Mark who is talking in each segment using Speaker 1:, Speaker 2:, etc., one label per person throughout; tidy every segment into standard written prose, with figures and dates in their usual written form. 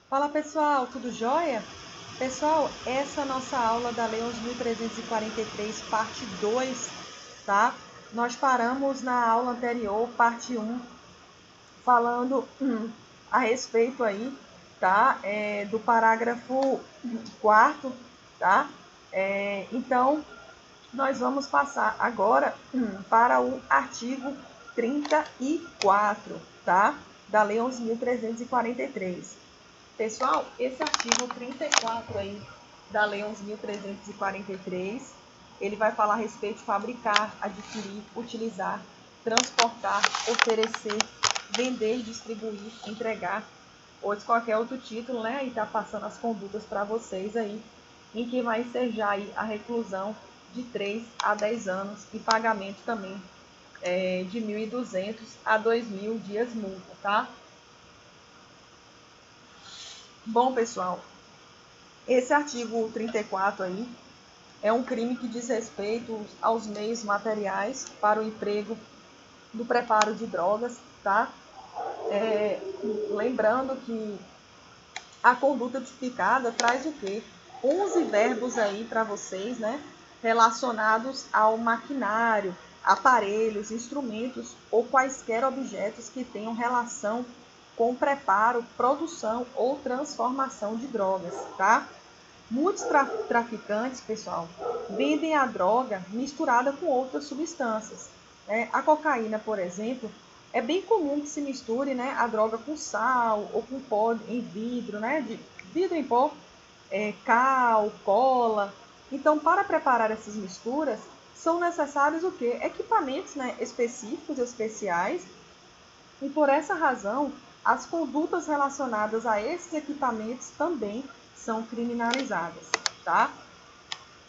Speaker 1: Fala pessoal, tudo jóia? Pessoal, essa é a nossa aula da Lei 11.343, parte 2, tá? Nós paramos na aula anterior, parte 1, falando a respeito aí, tá? Do parágrafo 4º, tá? Então, nós vamos passar agora para o artigo 34, tá? Da Lei 11.343. Pessoal, esse artigo 34 aí da Lei 11.343, ele vai falar a respeito de fabricar, adquirir, utilizar, transportar, oferecer, vender, distribuir, entregar, ou de qualquer outro título, né? E tá passando as condutas para vocês aí, em que vai ensejar aí a reclusão de 3 a 10 anos e pagamento também de 1.200 a 2.000 dias multa, tá? Bom, pessoal, esse artigo 34 aí é um crime que diz respeito aos meios materiais para o emprego do preparo de drogas, tá? Lembrando que a conduta tipificada traz o quê? 11 verbos aí para vocês, né? Relacionados ao maquinário, aparelhos, instrumentos ou quaisquer objetos que tenham relação com preparo, produção ou transformação de drogas, tá? Muitos traficantes, pessoal, vendem a droga misturada com outras substâncias. A cocaína, por exemplo, é bem comum que se misture, né, a droga com sal ou com pó em vidro, né, de vidro em pó, cal, cola. Então, para preparar essas misturas, são necessários o quê? Equipamentos, né, específicos, especiais. E por essa razão, as condutas relacionadas a esses equipamentos também são criminalizadas, tá?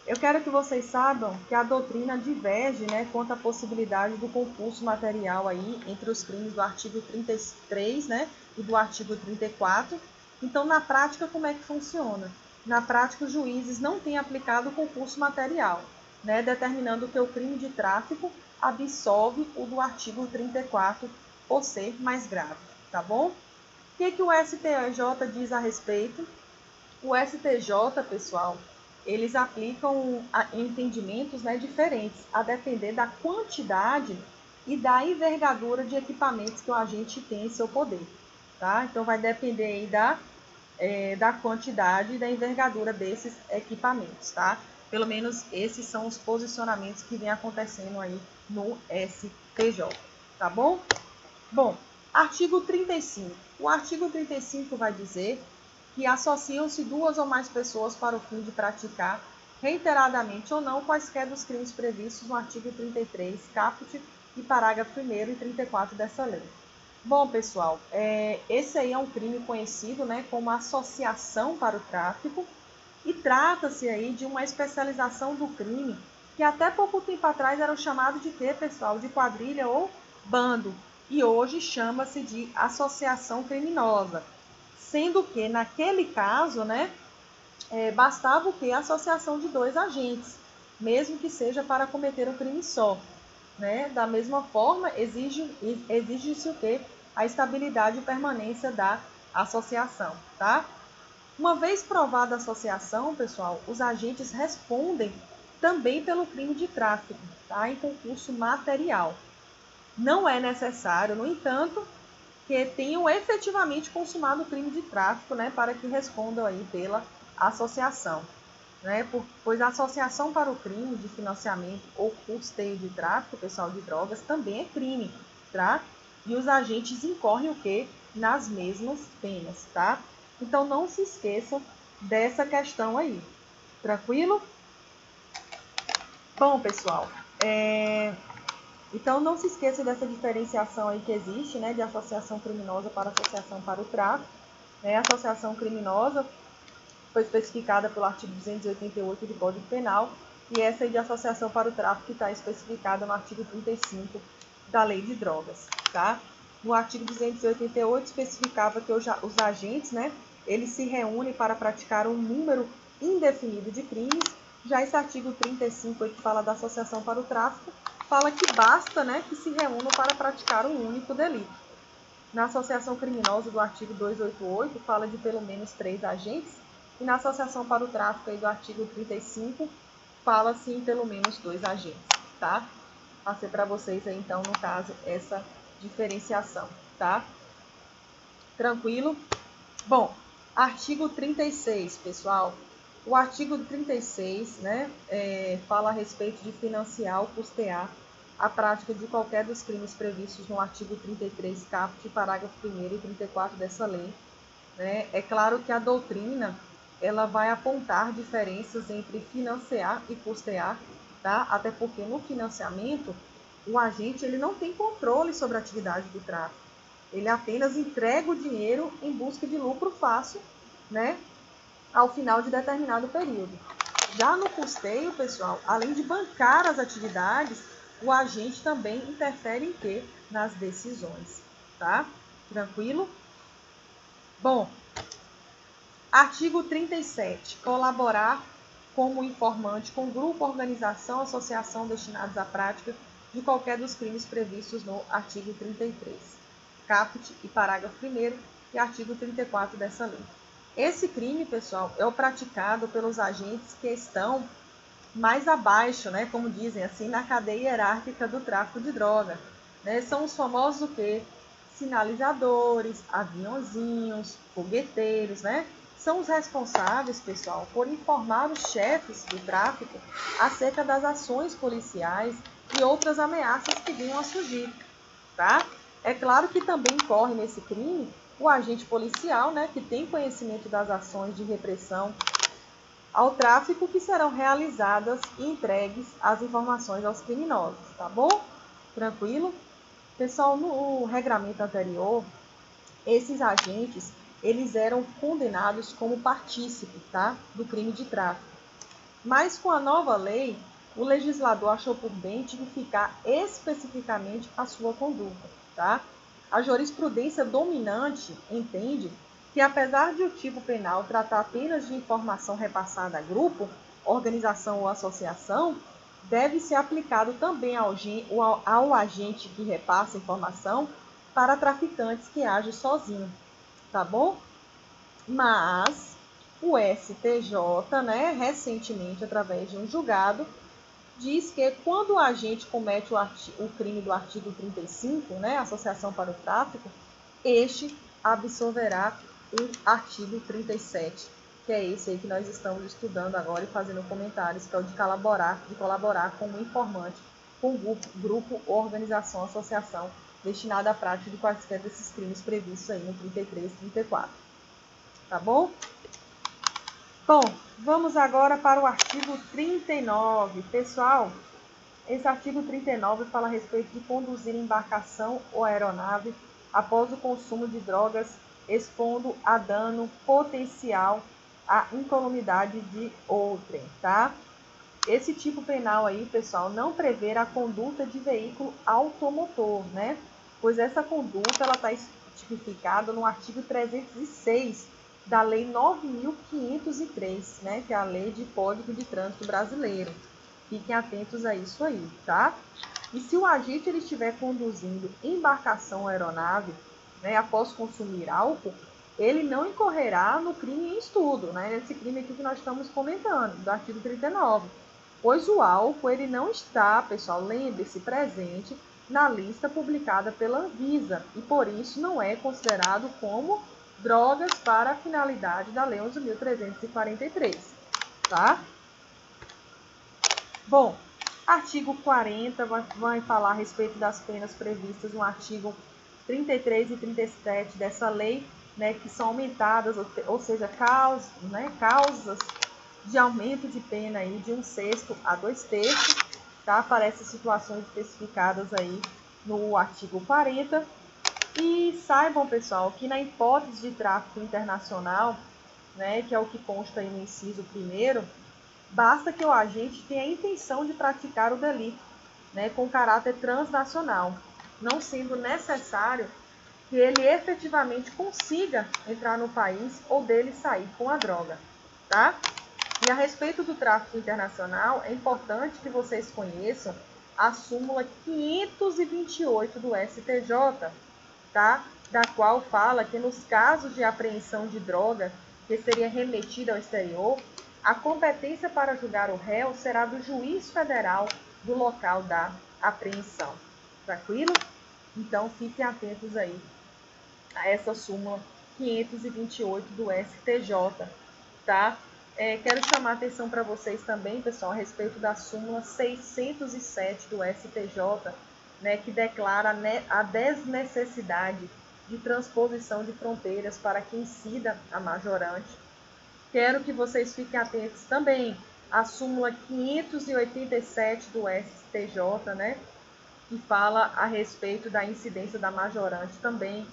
Speaker 1: Eu quero que vocês saibam que a doutrina diverge, né, quanto à possibilidade do concurso material aí entre os crimes do artigo 33, né, e do artigo 34. Então, na prática, como é que funciona? Na prática, os juízes não têm aplicado o concurso material, né, determinando que o crime de tráfico absolve o do artigo 34 por ser mais grave, tá bom? O que o STJ diz a respeito? O STJ, pessoal, eles aplicam entendimentos, né, diferentes, a depender da quantidade e da envergadura de equipamentos que o agente tem em seu poder, tá? Então, vai depender aí da quantidade e da envergadura desses equipamentos, tá? Pelo menos esses são os posicionamentos que vem acontecendo aí no STJ, tá bom? Bom, artigo 35. O artigo 35 vai dizer que associam-se duas ou mais pessoas para o fim de praticar, reiteradamente ou não, quaisquer dos crimes previstos no artigo 33, caput e parágrafo 1º e 34 dessa lei. Bom, pessoal, esse aí é um crime conhecido, né, como associação para o tráfico, e trata-se aí de uma especialização do crime que até pouco tempo atrás era chamado de quê, pessoal? De quadrilha ou bando. E hoje chama-se de associação criminosa. Sendo que, naquele caso, né, bastava o quê? A associação de dois agentes, mesmo que seja para cometer um crime só. Né? Da mesma forma, exige-se o quê? A estabilidade e permanência da associação, tá? Uma vez provada a associação, pessoal, os agentes respondem também pelo crime de tráfico, tá? Em concurso material. Não é necessário, no entanto, que tenham efetivamente consumado o crime de tráfico, né, para que respondam aí pela associação, né? Pois a associação para o crime de financiamento ou custeio de tráfico, pessoal, de drogas também é crime, tá? E os agentes incorrem o quê? Nas mesmas penas, tá? Então não se esqueçam dessa questão aí, tranquilo? Bom, pessoal, então não se esqueça dessa diferenciação aí que existe, né, de associação criminosa para associação para o tráfico. Né? A associação criminosa foi especificada pelo artigo 288 do Código Penal e essa aí de associação para o tráfico está especificada no artigo 35 da Lei de Drogas, tá? No artigo 288 especificava que os agentes, né, eles se reúnem para praticar um número indefinido de crimes. Já esse artigo 35, que fala da associação para o tráfico, fala que basta, né, que se reúnam para praticar um único delito. Na associação criminosa do artigo 288 fala de pelo menos 3 agentes, e na associação para o tráfico aí do artigo 35 fala-se em pelo menos 2 agentes, tá? Passei para vocês aí, então, no caso, essa diferenciação, tá? Tranquilo? Bom, artigo 36, pessoal. O artigo 36, né, fala a respeito de financiar ou custear a prática de qualquer dos crimes previstos no artigo 33, caput, parágrafo 1º e 34 dessa lei. Né? É claro que a doutrina ela vai apontar diferenças entre financiar e custear, tá? Até porque no financiamento o agente ele não tem controle sobre a atividade do tráfico. Ele apenas entrega o dinheiro em busca de lucro fácil, né? Ao final de determinado período. Já no custeio, pessoal, além de bancar as atividades, o agente também interfere em quê? Nas decisões, tá? Tranquilo? Bom, artigo 37. Colaborar como informante com grupo, organização, associação destinados à prática de qualquer dos crimes previstos no artigo 33, caput e parágrafo 1º e artigo 34 dessa lei. Esse crime, pessoal, é o praticado pelos agentes que estão mais abaixo, né, como dizem assim, na cadeia hierárquica do tráfico de droga. Né? São os famosos o quê? Sinalizadores, aviãozinhos, fogueteiros, né? São os responsáveis, pessoal, por informar os chefes do tráfico acerca das ações policiais e outras ameaças que venham a surgir, tá? É claro que também incorre nesse crime o agente policial, né, que tem conhecimento das ações de repressão ao tráfico que serão realizadas e entregues as informações aos criminosos, tá bom? Tranquilo? Pessoal, no regramento anterior, esses agentes, eles eram condenados como partícipes, tá? Do crime de tráfico. Mas com a nova lei, o legislador achou por bem tipificar especificamente a sua conduta, tá? A jurisprudência dominante entende que, apesar de o tipo penal tratar apenas de informação repassada a grupo, organização ou associação, deve ser aplicado também ao agente que repassa informação para traficantes que agem sozinho, tá bom? Mas o STJ, né, recentemente, através de um julgado, diz que quando o agente comete o crime do artigo 35, né, associação para o tráfico, este absolverá o artigo 37, que é esse aí que nós estamos estudando agora e fazendo comentários, que é o de colaborar como informante com grupo, organização, associação destinada à prática de quaisquer desses crimes previstos aí no 33 e 34. Tá bom? Bom, vamos agora para o artigo 39. Pessoal, esse artigo 39 fala a respeito de conduzir embarcação ou aeronave após o consumo de drogas, expondo a dano potencial à incolumidade de outrem, tá? Esse tipo penal aí, pessoal, não prevê a conduta de veículo automotor, né? Pois essa conduta ela está tipificada no artigo 306 da Lei 9.503, né? Que é a Lei de Código de Trânsito Brasileiro. Fiquem atentos a isso aí, tá? E se o agente ele estiver conduzindo embarcação ou aeronave, né, após consumir álcool, ele não incorrerá no crime em estudo, né? Esse crime aqui que nós estamos comentando, do artigo 39. Pois o álcool ele não está, pessoal, lembre-se, presente na lista publicada pela Anvisa e por isso não é considerado como drogas para a finalidade da Lei 11.343, tá? Bom, artigo 40 vai falar a respeito das penas previstas no artigo 33 e 37 dessa lei, né, que são aumentadas, ou seja, causas de aumento de pena aí de 1/6 a 2/3, tá? Para essas situações especificadas aí no artigo 40. E saibam, pessoal, que na hipótese de tráfico internacional, né, que é o que consta aí no inciso 1º, basta que o agente tenha a intenção de praticar o delito, né, com caráter transnacional, não sendo necessário que ele efetivamente consiga entrar no país ou dele sair com a droga, tá? E a respeito do tráfico internacional, é importante que vocês conheçam a súmula 528 do STJ, tá? Da qual fala que nos casos de apreensão de droga que seria remetida ao exterior, a competência para julgar o réu será do juiz federal do local da apreensão. Tranquilo? Então, fiquem atentos aí a essa súmula 528 do STJ, tá? Quero chamar a atenção para vocês também, pessoal, a respeito da súmula 607 do STJ, né, que declara a desnecessidade de transposição de fronteiras para que incida a majorante. Quero que vocês fiquem atentos também à súmula 587 do STJ, né, que fala a respeito da incidência da majorante também,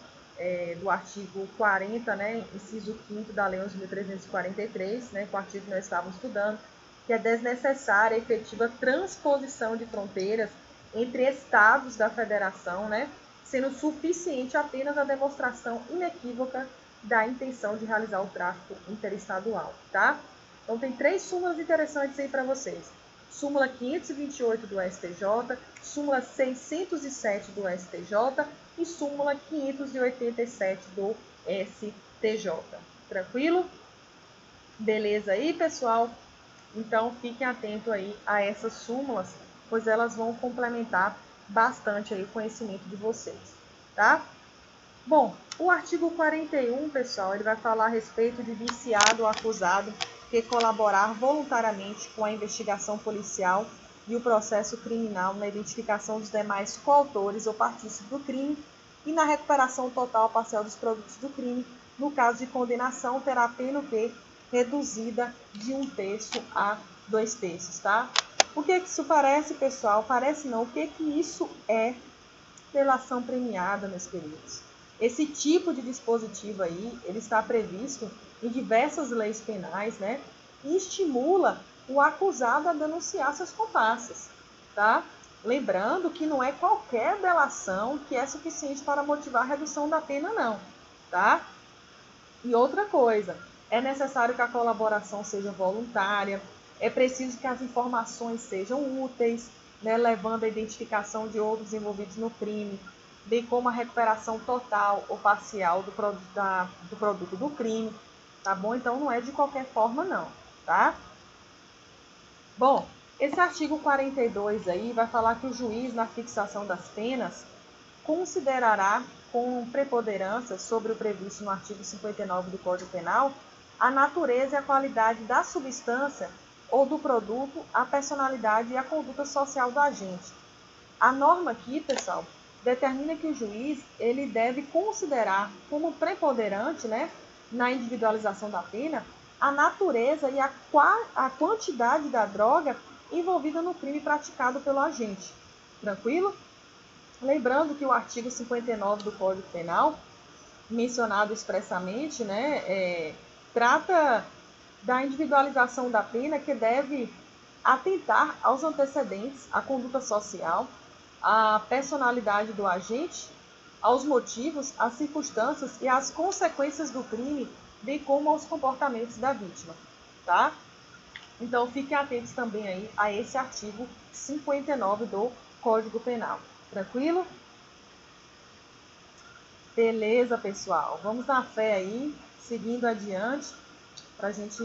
Speaker 1: do artigo 40, né, inciso 5º da Lei 11.343, né, que o artigo que nós estávamos estudando, que é desnecessária a efetiva transposição de fronteiras entre estados da federação, né, sendo suficiente apenas a demonstração inequívoca da intenção de realizar o tráfico interestadual, tá? Então, tem 3 súmulas interessantes aí para vocês. Súmula 528 do STJ, súmula 607 do STJ e súmula 587 do STJ. Tranquilo? Beleza aí, pessoal? Então, fiquem atentos aí a essas súmulas, pois elas vão complementar bastante aí o conhecimento de vocês, tá? Bom, o artigo 41, pessoal, ele vai falar a respeito de viciado ou acusado que colaborar voluntariamente com a investigação policial e o processo criminal na identificação dos demais coautores ou partícipes do crime e na recuperação total ou parcial dos produtos do crime. No caso de condenação, terá a pena reduzida de 1/3 a 2/3, tá? O que isso parece, pessoal? Parece não. O que isso é delação premiada, meus queridos? Esse tipo de dispositivo aí, ele está previsto em diversas leis penais, né? E estimula o acusado a denunciar seus comparsas, tá? Lembrando que não é qualquer delação que é suficiente para motivar a redução da pena, não, tá? E outra coisa, é necessário que a colaboração seja voluntária, é preciso que as informações sejam úteis, né, levando à identificação de outros envolvidos no crime, bem como a recuperação total ou parcial do produto do crime, tá bom? Então, não é de qualquer forma, não, tá? Bom, esse artigo 42 aí vai falar que o juiz, na fixação das penas, considerará com preponderância sobre o previsto no artigo 59 do Código Penal a natureza e a qualidade da substância ou do produto, a personalidade e a conduta social do agente. A norma aqui, pessoal, determina que o juiz ele deve considerar como preponderante, né, na individualização da pena, a natureza e a quantidade da droga envolvida no crime praticado pelo agente. Tranquilo? Lembrando que o artigo 59 do Código Penal, mencionado expressamente, né, trata da individualização da pena que deve atentar aos antecedentes, à conduta social, à personalidade do agente, aos motivos, às circunstâncias e às consequências do crime, bem como aos comportamentos da vítima, tá? Então, fiquem atentos também aí a esse artigo 59 do Código Penal. Tranquilo? Beleza, pessoal. Vamos na fé aí, seguindo adiante, para a gente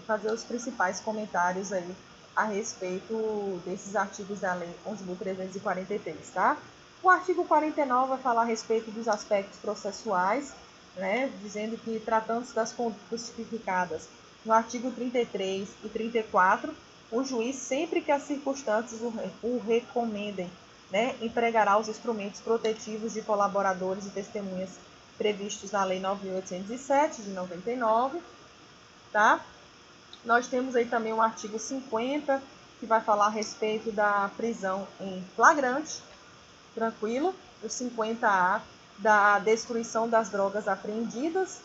Speaker 1: fazer os principais comentários aí a respeito desses artigos da Lei 11.343, tá? O artigo 49 vai falar a respeito dos aspectos processuais, né? Dizendo que, tratando-se das condutas tipificadas no artigo 33 e 34, o juiz, sempre que as circunstâncias o recomendem, né, empregará os instrumentos protetivos de colaboradores e testemunhas previstos na Lei 9.807, de 99, tá? Nós temos aí também o artigo 50, que vai falar a respeito da prisão em flagrante, tranquilo? O 50A, da destruição das drogas apreendidas,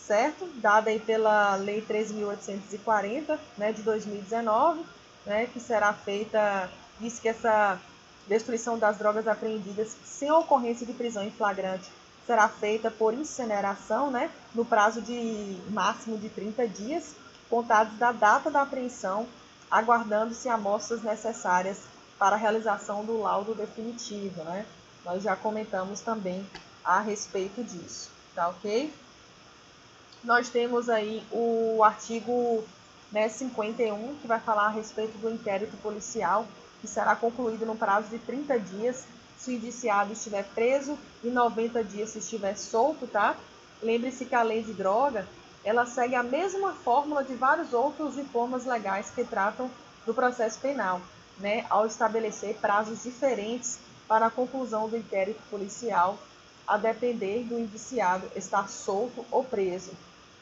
Speaker 1: certo? Dada aí pela Lei 13.840, né, de 2019, né, que será feita, diz que essa destruição das drogas apreendidas sem ocorrência de prisão em flagrante será feita por incineração, né, no prazo de máximo de 30 dias, contados da data da apreensão, aguardando-se amostras necessárias para a realização do laudo definitivo, né? Nós já comentamos também a respeito disso, tá ok? Nós temos aí o artigo 51, que vai falar a respeito do inquérito policial, que será concluído no prazo de 30 dias, se o indiciado estiver preso, e 90 dias se estiver solto, tá? Lembre-se que a lei de droga, ela segue a mesma fórmula de vários outros diplomas legais que tratam do processo penal, né? Ao estabelecer prazos diferentes para a conclusão do inquérito policial, a depender do indiciado estar solto ou preso,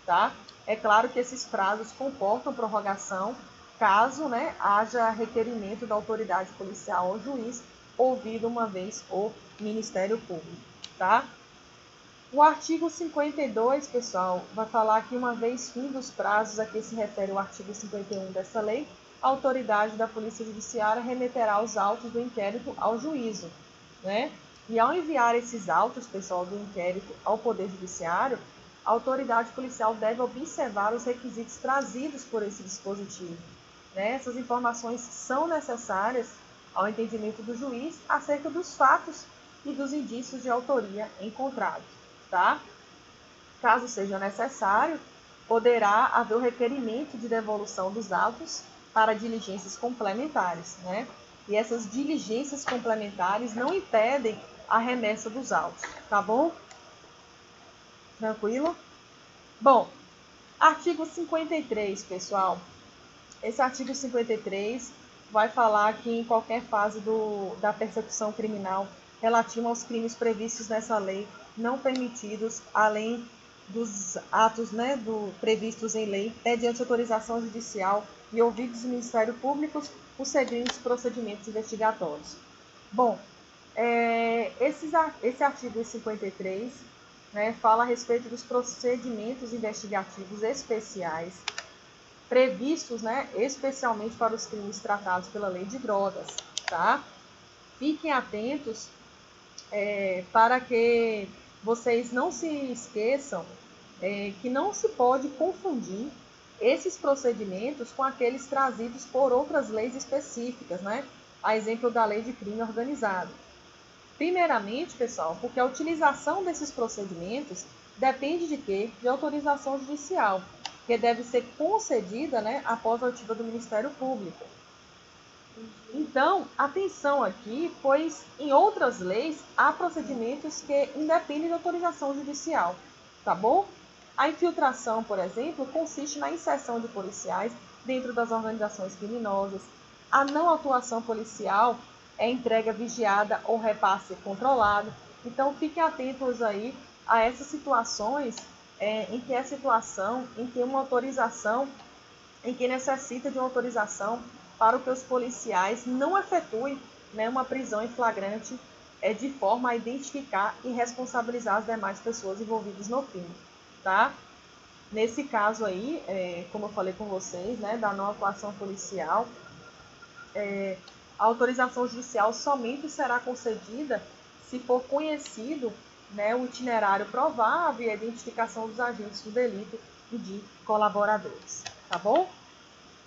Speaker 1: tá? É claro que esses prazos comportam prorrogação caso, né, haja requerimento da autoridade policial ou juiz, ouvido uma vez o Ministério Público, tá? O artigo 52, pessoal, vai falar que uma vez fim dos prazos a que se refere o artigo 51 dessa lei, a autoridade da Polícia Judiciária remeterá os autos do inquérito ao juízo, né? E ao enviar esses autos, pessoal, do inquérito ao Poder Judiciário, a autoridade policial deve observar os requisitos trazidos por esse dispositivo, né? Essas informações são necessárias ao entendimento do juiz acerca dos fatos e dos indícios de autoria encontrados, tá? Caso seja necessário, poderá haver o requerimento de devolução dos autos para diligências complementares, né? E essas diligências complementares não impedem a remessa dos autos, tá bom? Tranquilo? Bom, artigo 53, pessoal. Esse artigo 53 vai falar que em qualquer fase da persecução criminal relativa aos crimes previstos nessa lei, não permitidos, além dos atos, né, previstos em lei, mediante autorização judicial e ouvidos do Ministério Público, os seguintes procedimentos investigatórios. Bom, esse artigo 53, né, fala a respeito dos procedimentos investigativos especiais previstos, né, especialmente para os crimes tratados pela lei de drogas, tá? Fiquem atentos para que vocês não se esqueçam que não se pode confundir esses procedimentos com aqueles trazidos por outras leis específicas, né? A exemplo da lei de crime organizado. Primeiramente, pessoal, porque a utilização desses procedimentos depende de quê? De autorização judicial, que deve ser concedida, né, após a oitiva do Ministério Público. Então, atenção aqui, pois em outras leis há procedimentos que independem da autorização judicial, tá bom? A infiltração, por exemplo, consiste na inserção de policiais dentro das organizações criminosas. A não atuação policial é entrega vigiada ou repasse controlado. Então, fiquem atentos aí a essas situações em que uma autorização, em que necessita de uma autorização para que os policiais não efetuem, né, uma prisão em flagrante de forma a identificar e responsabilizar as demais pessoas envolvidas no crime, tá? Nesse caso aí, como eu falei com vocês, né, da não atuação policial, a autorização judicial somente será concedida se for conhecido, né, o itinerário provável e a identificação dos agentes do delito e de colaboradores, tá bom?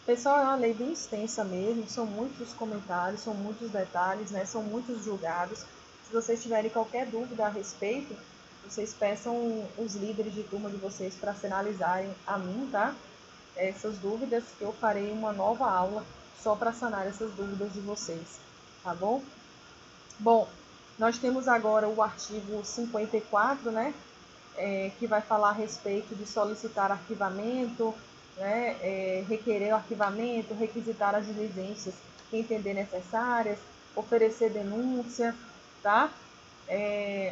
Speaker 1: Pessoal, é uma lei bem extensa mesmo, são muitos comentários, são muitos detalhes, né? São muitos julgados. Se vocês tiverem qualquer dúvida a respeito, vocês peçam os líderes de turma de vocês para sinalizarem a mim, tá? Essas dúvidas, que eu farei uma nova aula só para sanar essas dúvidas de vocês, tá bom? Bom, nós temos agora o artigo 54, né? Que vai falar a respeito de solicitar arquivamento, né, requerer o arquivamento, requisitar as diligências que entender necessárias, oferecer denúncia, tá?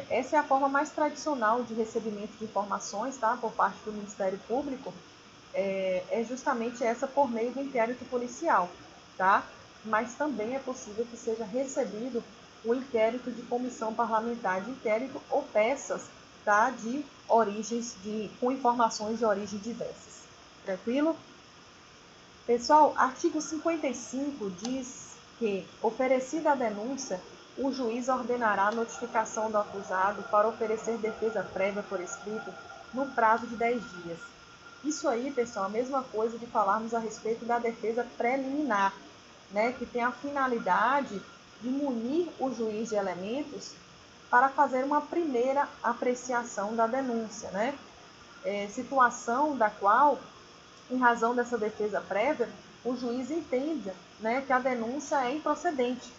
Speaker 1: Essa é a forma mais tradicional de recebimento de informações, tá, por parte do Ministério Público, é justamente essa por meio do inquérito policial, tá? Mas também é possível que seja recebido o inquérito de comissão parlamentar de inquérito ou peças, tá, de origens com informações de origem diversas. Tranquilo? Pessoal, artigo 55 diz que, oferecida a denúncia, o juiz ordenará a notificação do acusado para oferecer defesa prévia por escrito no prazo de 10 dias. Isso aí, pessoal, a mesma coisa de falarmos a respeito da defesa preliminar, né, que tem a finalidade de munir o juiz de elementos para fazer uma primeira apreciação da denúncia, né? Situação da qual, em razão dessa defesa prévia, o juiz entende, né, que a denúncia é improcedente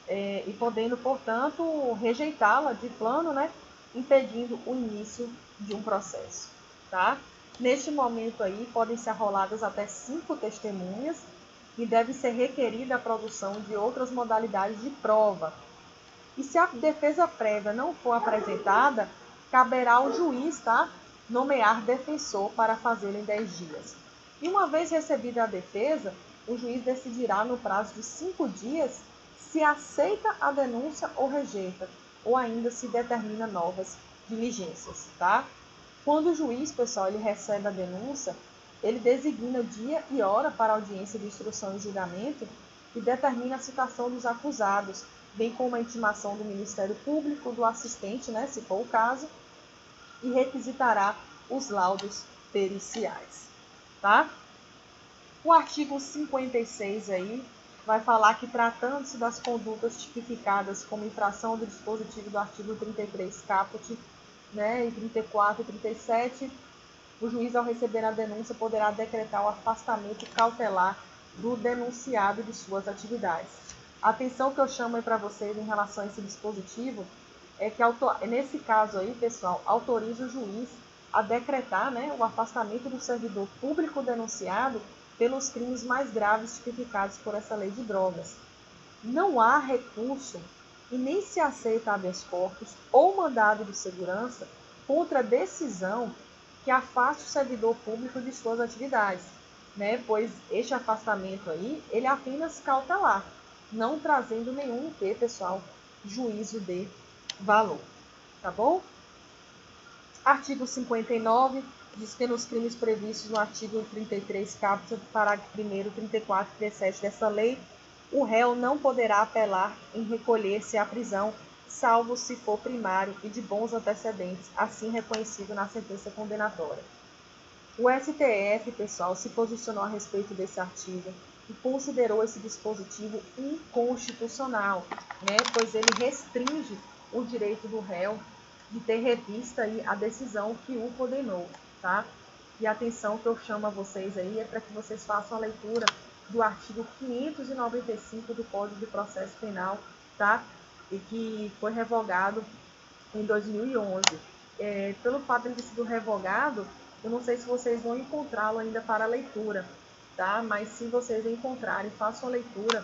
Speaker 1: e podendo, portanto, rejeitá-la de plano, né, impedindo o início de um processo. Tá? Neste momento aí, podem ser arroladas até 5 testemunhas e deve ser requerida a produção de outras modalidades de prova. E se a defesa prévia não for apresentada, caberá ao juiz, tá, nomear defensor para fazê-lo em 10 dias. E uma vez recebida a defesa, o juiz decidirá no prazo de 5 dias se aceita a denúncia ou rejeita, ou ainda se determina novas diligências, tá? Quando o juiz, pessoal, ele recebe a denúncia, ele designa dia e hora para a audiência de instrução e julgamento e determina a citação dos acusados, bem como a intimação do Ministério Público, do assistente, né, se for o caso, e requisitará os laudos periciais, tá? O artigo 56 aí vai falar que, tratando-se das condutas tipificadas como infração do dispositivo do artigo 33 caput, né, e 34 e 37, o juiz, ao receber a denúncia, poderá decretar o afastamento cautelar do denunciado de suas atividades. A atenção que eu chamo aí para vocês em relação a esse dispositivo é que, nesse caso aí, pessoal, autoriza o juiz a decretar, né, o afastamento do servidor público denunciado pelos crimes mais graves tipificados por essa lei de drogas. Não há recurso e nem se aceita habeas corpus ou mandado de segurança contra a decisão que afaste o servidor público de suas atividades, né? Pois este afastamento aí, ele é apenas cautelar, não trazendo nenhum, pessoal, juízo de valor, tá bom? Artigo 59 diz que nos crimes previstos no artigo 33, caput, parágrafo 1º, 34 e 37 dessa lei, o réu não poderá apelar em recolher-se à prisão, salvo se for primário e de bons antecedentes, assim reconhecido na sentença condenatória. O STF, pessoal, se posicionou a respeito desse artigo e considerou esse dispositivo inconstitucional, né, pois ele restringe o direito do réu de ter revista aí a decisão que o condenou, tá? E a atenção que eu chamo a vocês aí é para que vocês façam a leitura do artigo 595 do Código de Processo Penal, tá? E que foi revogado em 2011. Pelo fato de ele ter sido revogado, eu não sei se vocês vão encontrá-lo ainda para leitura, tá? Mas se vocês encontrarem, façam a leitura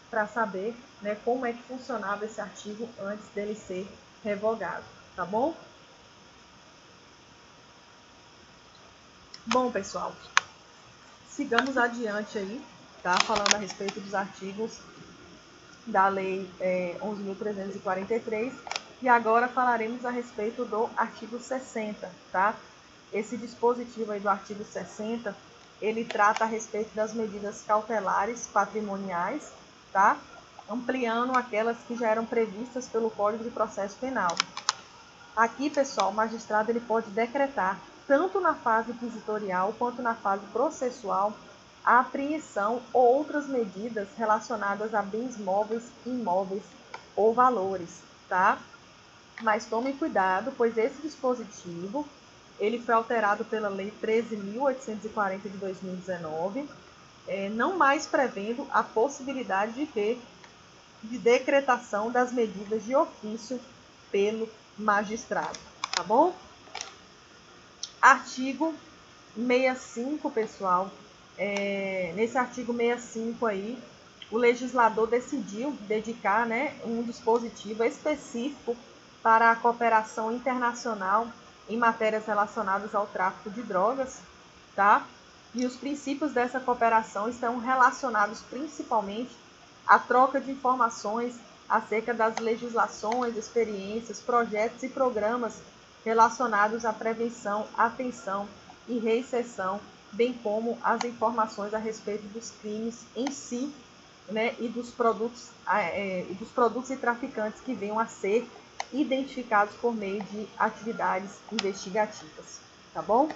Speaker 1: para saber, né, como é que funcionava esse artigo antes dele ser revogado, tá bom? Bom, pessoal, sigamos adiante aí, tá? Falando a respeito dos artigos da Lei 11.343 e agora falaremos a respeito do artigo 60, tá? Esse dispositivo aí do artigo 60, ele trata a respeito das medidas cautelares patrimoniais, tá? Ampliando aquelas que já eram previstas pelo Código de Processo Penal. Aqui, pessoal, o magistrado ele pode decretar, tanto na fase inquisitorial quanto na fase processual, a apreensão ou outras medidas relacionadas a bens móveis, imóveis ou valores, tá? Mas tomem cuidado, pois esse dispositivo ele foi alterado pela Lei 13.840 de 2019, não mais prevendo a possibilidade de decretação das medidas de ofício pelo magistrado, tá bom? Artigo 65, pessoal. Nesse artigo 65 aí, o legislador decidiu dedicar, né, um dispositivo específico para a cooperação internacional em matérias relacionadas ao tráfico de drogas, tá? E os princípios dessa cooperação estão relacionados principalmente à troca de informações acerca das legislações, experiências, projetos e programas relacionados à prevenção, atenção e reinserção, bem como as informações a respeito dos crimes em si, né, e dos produtos e traficantes que venham a ser identificados por meio de atividades investigativas, tá bom?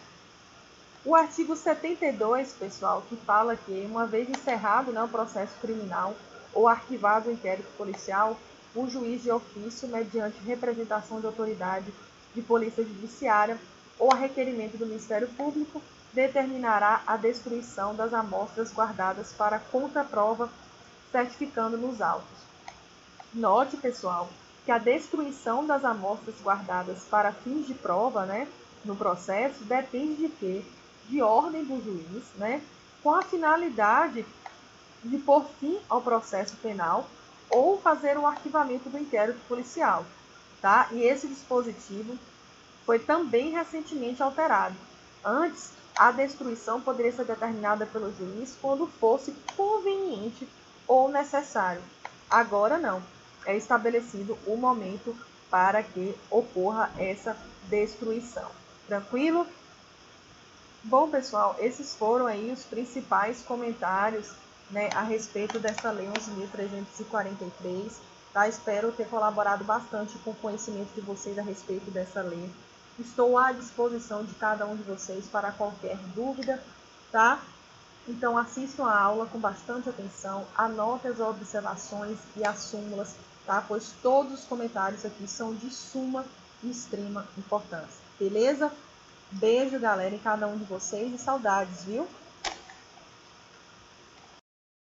Speaker 1: O artigo 72, pessoal, que fala que uma vez encerrado, né, o processo criminal ou arquivado o inquérito policial, o juiz de ofício, mediante representação de autoridade de polícia judiciária ou a requerimento do Ministério Público, determinará a destruição das amostras guardadas para contraprova, certificando nos autos. Note, pessoal, que a destruição das amostras guardadas para fins de prova, no processo, depende de quê? De ordem do juiz, com a finalidade de pôr fim ao processo penal ou fazer o arquivamento do inquérito policial, tá? E esse dispositivo foi também recentemente alterado. Antes, a destruição poderia ser determinada pelo juiz quando fosse conveniente ou necessário. Agora não. É estabelecido o momento para que ocorra essa destruição. Tranquilo? Bom, pessoal, esses foram aí os principais comentários, a respeito dessa Lei 11.343. Tá? Espero ter colaborado bastante com o conhecimento de vocês a respeito dessa lei. Estou à disposição de cada um de vocês para qualquer dúvida, tá? Então assistam a aula com bastante atenção, anotem as observações e as súmulas, tá? Pois todos os comentários aqui são de suma e extrema importância, beleza? Beijo, galera, em cada um de vocês e saudades, viu?